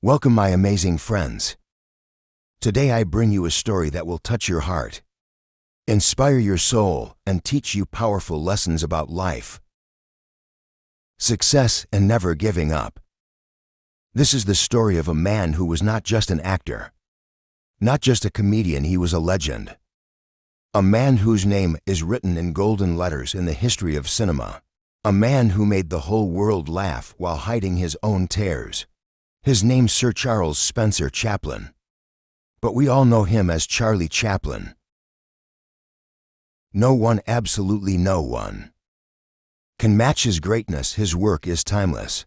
Welcome, my amazing friends. Today I bring you a story that will touch your heart, inspire your soul, and teach you powerful lessons about life, success, and never giving up. This is the story of a man who was not just an actor, not just a comedian, he was a legend. A man whose name is written in golden letters in the history of cinema. A man who made the whole world laugh while hiding his own tears. His name's Sir Charles Spencer Chaplin, but we all know him as Charlie Chaplin. No one, absolutely no one, can match his greatness. His work is timeless.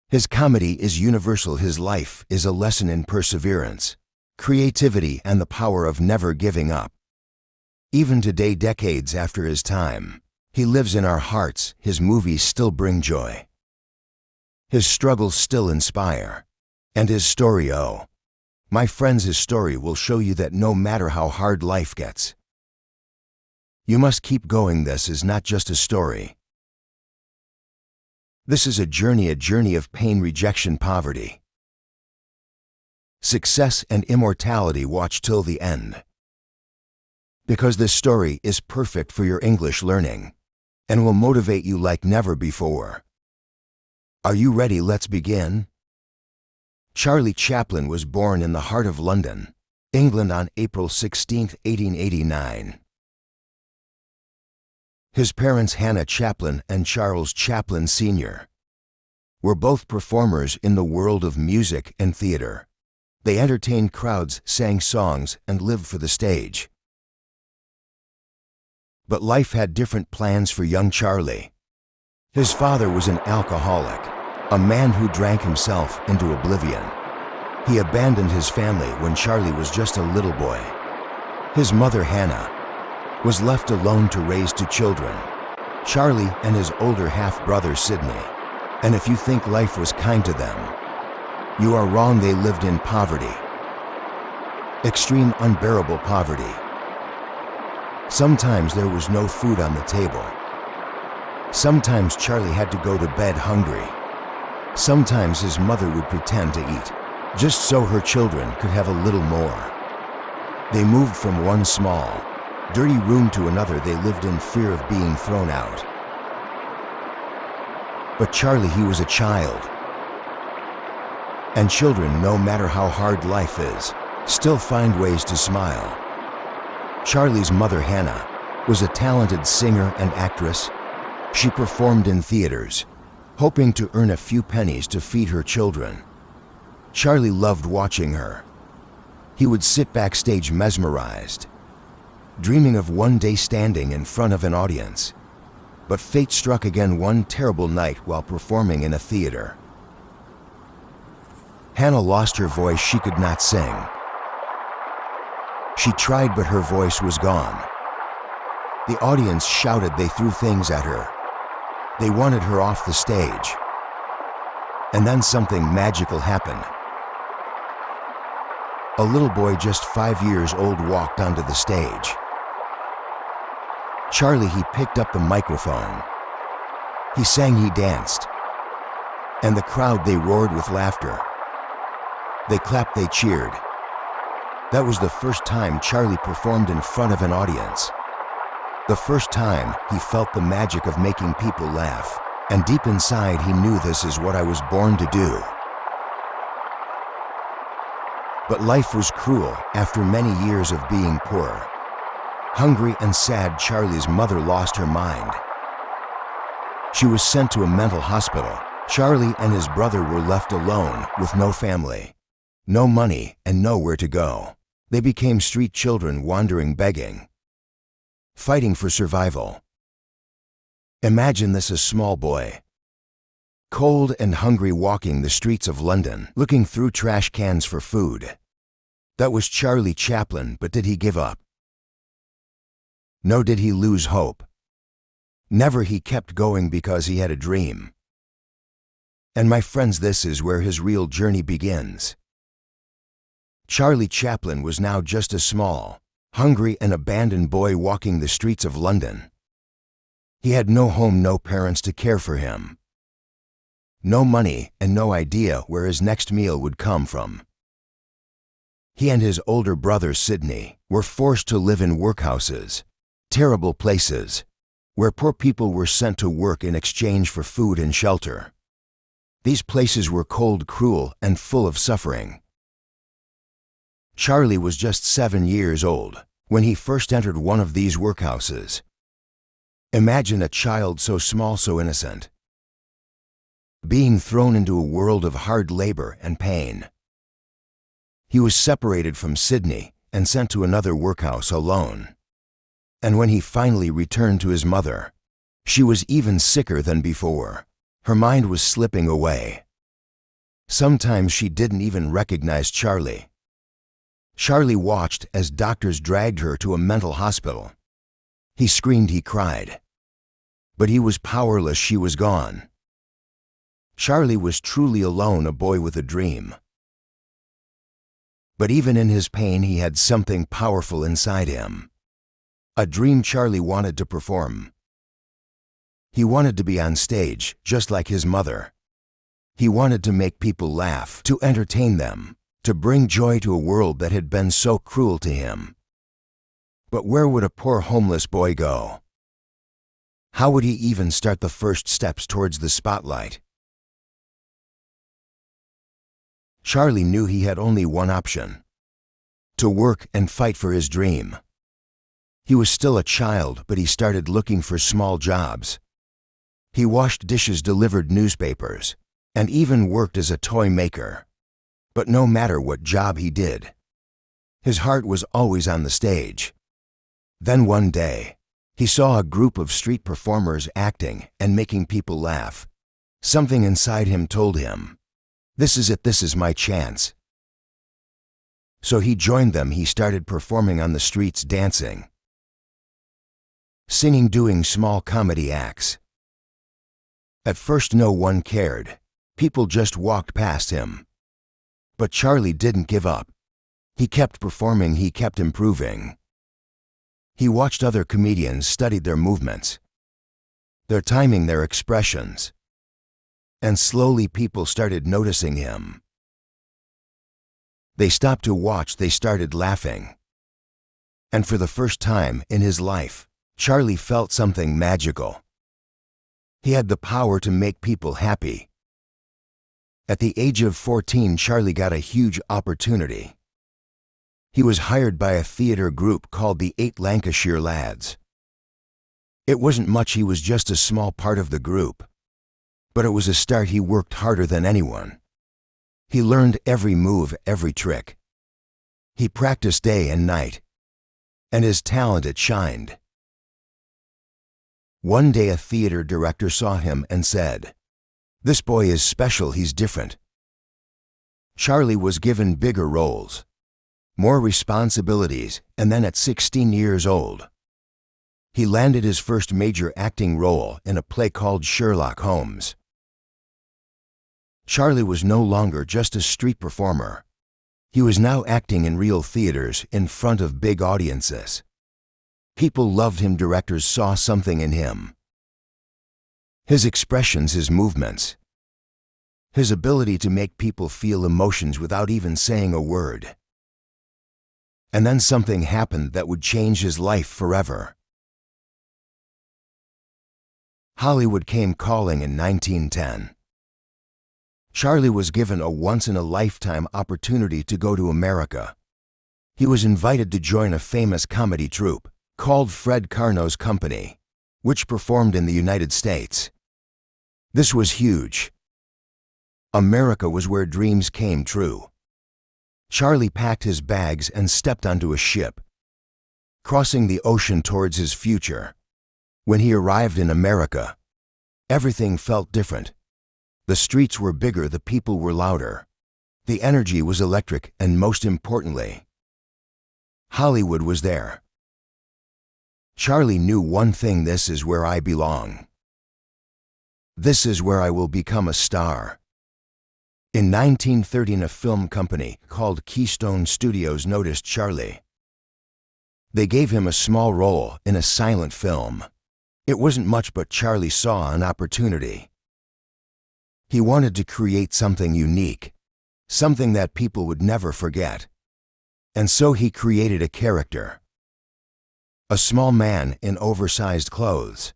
His comedy is universal. His life is a lesson in perseverance, creativity, and the power of never giving up. Even today, decades after his time, he lives in our hearts. His movies still bring joy. His struggles still inspire. And his story, oh, my friends, his story will show you that no matter how hard life gets, you must keep going. This is not just a story. This is a journey of pain, rejection, poverty, success, and immortality. Watch till the end, because this story is perfect for your English learning and will motivate you like never before. Are you ready? Let's begin. Charlie Chaplin was born in the heart of London, England on April 16, 1889. His parents, Hannah Chaplin and Charles Chaplin Sr., were both performers in the world of music and theater. They entertained crowds, sang songs, and lived for the stage. But life had different plans for young Charlie. His father was an alcoholic, a man who drank himself into oblivion. He abandoned his family when Charlie was just a little boy. His mother, Hannah, was left alone to raise two children, Charlie and his older half-brother, Sidney. And if you think life was kind to them, you are wrong. They lived in poverty, extreme, unbearable poverty. Sometimes there was no food on the table. Sometimes Charlie had to go to bed hungry. Sometimes his mother would pretend to eat, just so her children could have a little more. They moved from one small, dirty room to another. They lived in fear of being thrown out. But Charlie, he was a child. And children, no matter how hard life is, still find ways to smile. Charlie's mother, Hannah, was a talented singer and actress. She performed in theaters, hoping to earn a few pennies to feed her children. Charlie loved watching her. He would sit backstage mesmerized, dreaming of one day standing in front of an audience. But fate struck again one terrible night while performing in a theater. Hannah lost her voice. She could not sing. She tried, but her voice was gone. The audience shouted. They threw things at her. They wanted her off the stage. And then something magical happened. A little boy just 5 years old walked onto the stage. Charlie, he picked up the microphone. He sang, he danced. And the crowd, they roared with laughter. They clapped, they cheered. That was the first time Charlie performed in front of an audience. The first time he felt the magic of making people laugh. And deep inside he knew, this is what I was born to do. But life was cruel. After many years of being poor, hungry, and sad, Charlie's mother lost her mind. She was sent to a mental hospital. Charlie and his brother were left alone with no family, no money, and nowhere to go. They became street children, wandering, begging, fighting for survival. Imagine this: a small boy, cold and hungry, walking the streets of London, looking through trash cans for food. That was Charlie Chaplin. But did he give up? No. Did he lose hope? Never. He kept going because he had a dream. And my friends, this is where his real journey begins. Charlie Chaplin was now just a small, hungry, and abandoned boy walking the streets of London. He had no home, no parents to care for him. no money, and no idea where his next meal would come from. He and his older brother, Sidney, were forced to live in workhouses, terrible places, where poor people were sent to work in exchange for food and shelter. These places were cold, cruel, and full of suffering. Charlie was just 7 years old when he first entered one of these workhouses. Imagine a child so small, so innocent, being thrown into a world of hard labor and pain. He was separated from Sidney and sent to another workhouse alone. And when he finally returned to his mother, she was even sicker than before. Her mind was slipping away. Sometimes she didn't even recognize Charlie. Charlie watched as doctors dragged her to a mental hospital. He screamed, he cried. But he was powerless. She was gone. Charlie was truly alone, a boy with a dream. But even in his pain, he had something powerful inside him. A dream Charlie wanted to perform. He wanted to be on stage, just like his mother. He wanted to make people laugh, to entertain them, to bring joy to a world that had been so cruel to him. But where would a poor homeless boy go? How would he even start the first steps towards the spotlight? Charlie knew he had only one option: to work and fight for his dream. He was still a child, but he started looking for small jobs. He washed dishes, delivered newspapers, and even worked as a toy maker. But no matter what job he did, his heart was always on the stage. Then one day, he saw a group of street performers acting and making people laugh. Something inside him told him, "This is it, this is my chance." So he joined them. He started performing on the streets, dancing, singing, doing small comedy acts. At first no one cared. People just walked past him. But Charlie didn't give up. He kept performing, he kept improving. He watched other comedians, studied their movements, their timing, their expressions. And slowly people started noticing him. They stopped to watch, they started laughing. And for the first time in his life, Charlie felt something magical. He had the power to make people happy. At the age of 14, Charlie got a huge opportunity. He was hired by a theater group called the 8 Lancashire Lads. It wasn't much, he was just a small part of the group. But it was a start. He worked harder than anyone. He learned every move, every trick. He practiced day and night. And his talent, it shined. One day a theater director saw him and said, "This boy is special, he's different." Charlie was given bigger roles, more responsibilities, and then at 16 years old, he landed his first major acting role in a play called Sherlock Holmes. Charlie was no longer just a street performer. He was now acting in real theaters in front of big audiences. People loved him. Directors saw something in him. His expressions, his movements, his ability to make people feel emotions without even saying a word. And then something happened that would change his life forever. Hollywood came calling in 1910. Charlie was given a once-in-a-lifetime opportunity to go to America. He was invited to join a famous comedy troupe called Fred Carnot's Company, which performed in the United States. This was huge. America was where dreams came true. Charlie packed his bags and stepped onto a ship, crossing the ocean towards his future. When he arrived in America, everything felt different. The streets were bigger, the people were louder. The energy was electric, and most importantly, Hollywood was there. Charlie knew one thing: this is where I belong. This is where I will become a star. In 1913, a film company called Keystone Studios noticed Charlie. They gave him a small role in a silent film. It wasn't much, but Charlie saw an opportunity. He wanted to create something unique, something that people would never forget. And so he created a character. A small man in oversized clothes,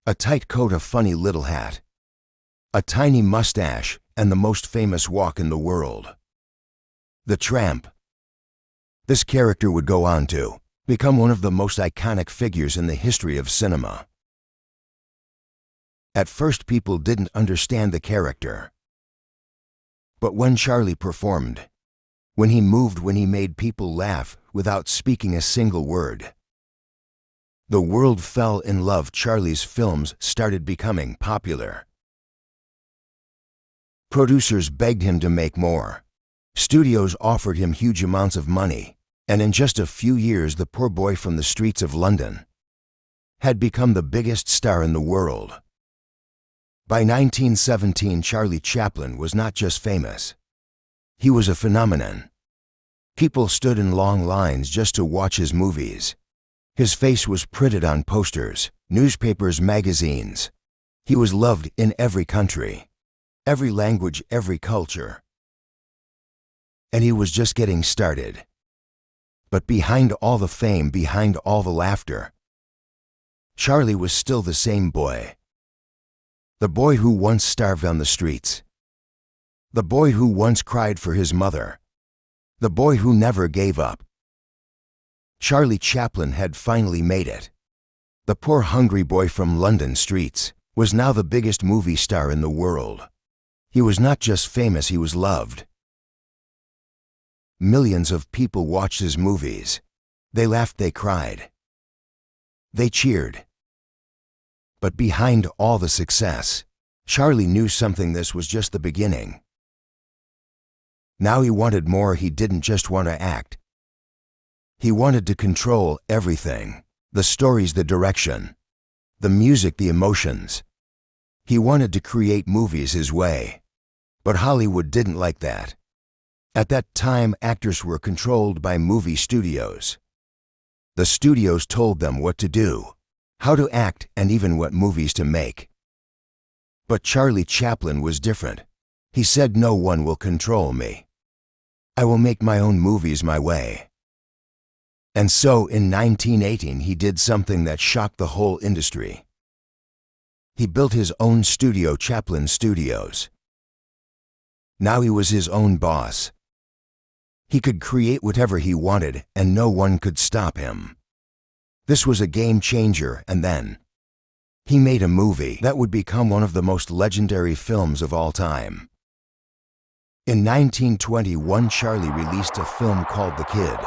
a tight coat, a funny little hat, a tiny mustache, and the most famous walk in the world. The Tramp. This character would go on to become one of the most iconic figures in the history of cinema. At first, people didn't understand the character. But when Charlie performed, when he moved, when he made people laugh without speaking a single word, the world fell in love. Charlie's films started becoming popular. Producers begged him to make more. Studios offered him huge amounts of money, and in just a few years, the poor boy from the streets of London had become the biggest star in the world. By 1917, Charlie Chaplin was not just famous. He was a phenomenon. People stood in long lines just to watch his movies. His face was printed on posters, newspapers, magazines. He was loved in every country, every language, every culture. And he was just getting started. But behind all the fame, behind all the laughter, Charlie was still the same boy. The boy who once starved on the streets. The boy who once cried for his mother. The boy who never gave up. Charlie Chaplin had finally made it. The poor hungry boy from London streets was now the biggest movie star in the world. He was not just famous, he was loved. Millions of people watched his movies. They laughed, they cried. They cheered. But behind all the success, Charlie knew something. This was just the beginning. Now he wanted more. He didn't just want to act. He wanted to control everything. The stories, the direction, the music, the emotions. He wanted to create movies his way. But Hollywood didn't like that. At that time, actors were controlled by movie studios. The studios told them what to do, how to act, and even what movies to make. But Charlie Chaplin was different. He said, "No one will control me. I will make my own movies my way." And so in 1918, he did something that shocked the whole industry. He built his own studio, Chaplin Studios. Now he was his own boss. He could create whatever he wanted, and no one could stop him. This was a game changer, and then he made a movie that would become one of the most legendary films of all time. In 1921, Charlie released a film called The Kid.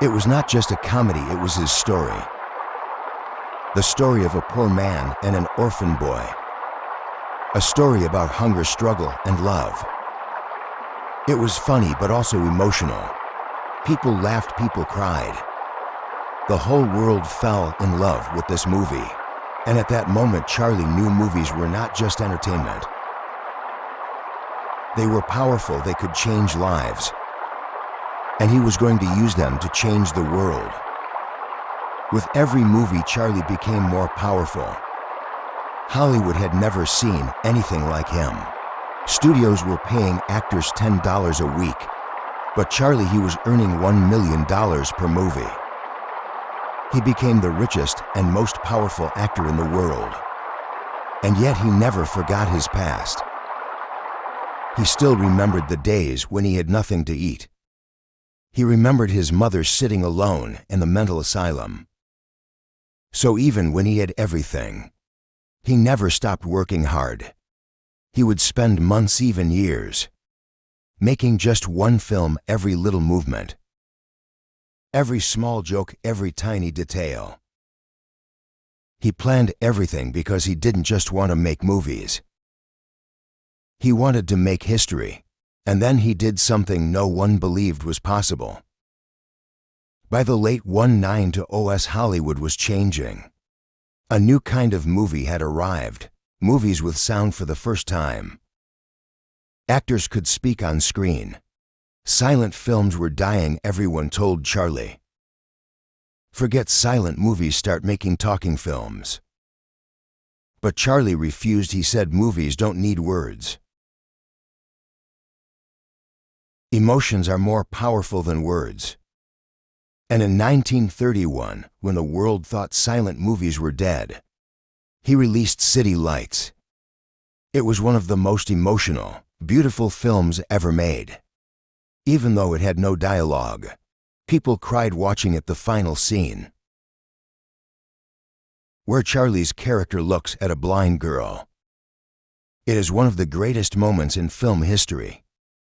It was not just a comedy, it was his story. The story of a poor man and an orphan boy. A story about hunger, struggle, and love. It was funny but also emotional. People laughed, people cried. The whole world fell in love with this movie. And at that moment, Charlie knew movies were not just entertainment. They were powerful, they could change lives. And he was going to use them to change the world. With every movie, Charlie became more powerful. Hollywood had never seen anything like him. Studios were paying actors $10 a week, but Charlie, he was earning $1 million per movie. He became the richest and most powerful actor in the world. And yet he never forgot his past. He still remembered the days when he had nothing to eat. He remembered his mother sitting alone in the mental asylum. So even when he had everything, he never stopped working hard. He would spend months, even years, making just one film, every little movement, every small joke, every tiny detail. He planned everything because he didn't just want to make movies. He wanted to make history, and then he did something no one believed was possible. By the late 1920s, Hollywood was changing. A new kind of movie had arrived. Movies with sound for the first time. Actors could speak on screen. Silent films were dying, everyone told Charlie. Forget silent movies, start making talking films. But Charlie refused. He said movies don't need words. Emotions are more powerful than words. And in 1931, when the world thought silent movies were dead, he released City Lights. It was one of the most emotional, beautiful films ever made. Even though it had no dialogue, people cried watching it. The final scene, where Charlie's character looks at a blind girl. It is one of the greatest moments in film history.